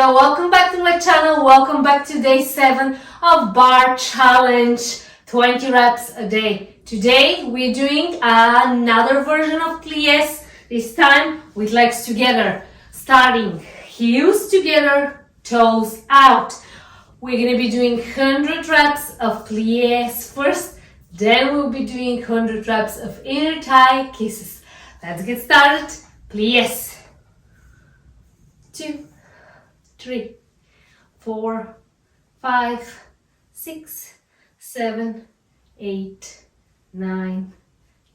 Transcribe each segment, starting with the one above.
Hello, welcome back to my channel. Welcome back to day 7 of Barre challenge, 20 reps a day. Today we're doing another version of pliés, this time with legs together. Starting heels together, toes out. We're going to be doing 100 reps of pliés first, then we'll be doing 100 reps of inner thigh kisses. Let's get started. Pliés. 2, 3, 4, 5, 6, 7, 8, 9,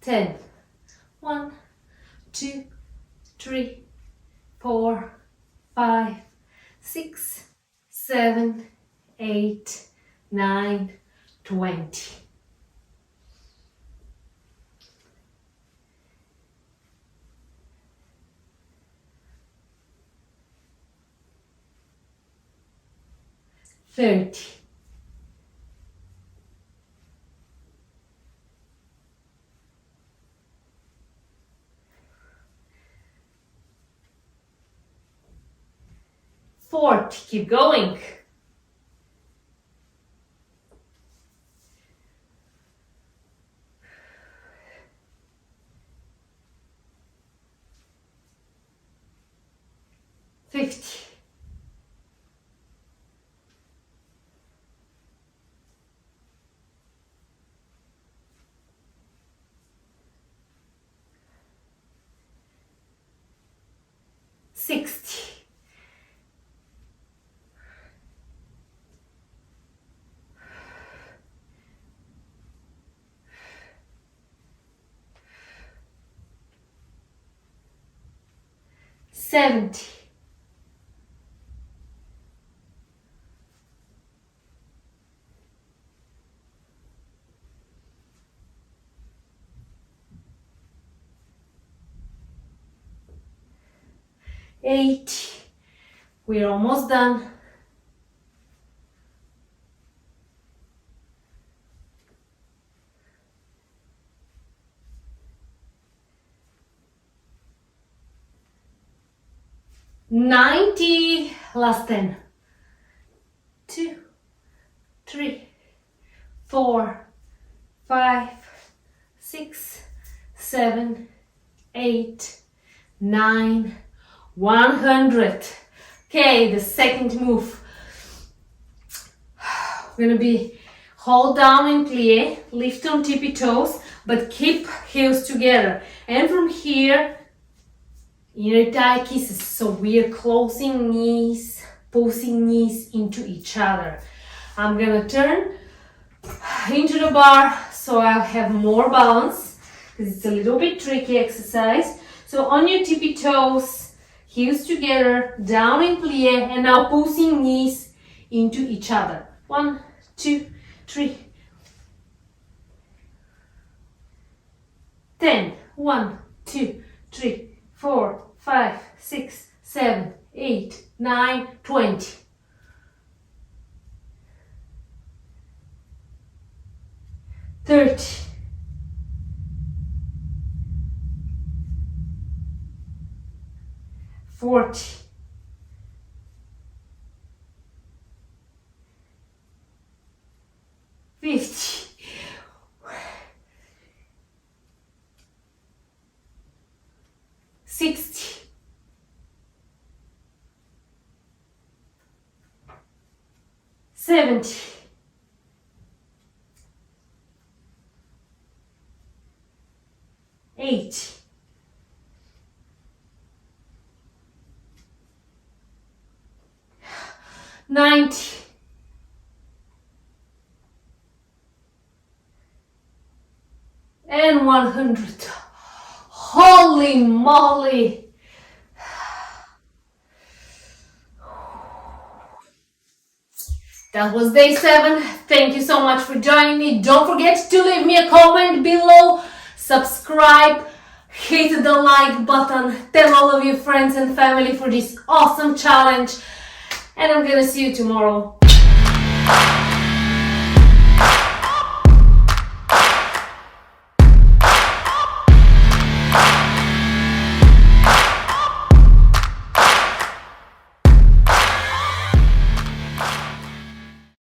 10. 1, 2, 3, 4, 5, 6, 7, 8, 9, 20. $30. 40. Keep going. 50. 60. 70. 80. We're almost done. 90. Last 10. 2, 3, 4, 5, 6, 7, 8, 9, 100. Okay, the second move. We're gonna be hold down in plié, lift on tippy toes, but keep heels together. And from here, inner thigh kisses. So we are closing knees, pulsing knees into each other. I'm gonna turn into the bar so I'll have more balance because it's a little bit tricky exercise. So on your tippy toes, heels together, down in plié, and now pulsing knees into each other. 1, 2, 3, 10. 1, 2, 3, 4, 5, 6, 7, 8, 9, 20. 30. 40. 50. 60. 70. 80. 90. 100. Holy moly! That was day 7. Thank you so much for joining me. Don't forget to leave me a comment below, subscribe, hit the like button, tell all of your friends and family for this awesome challenge, and I'm gonna see you tomorrow.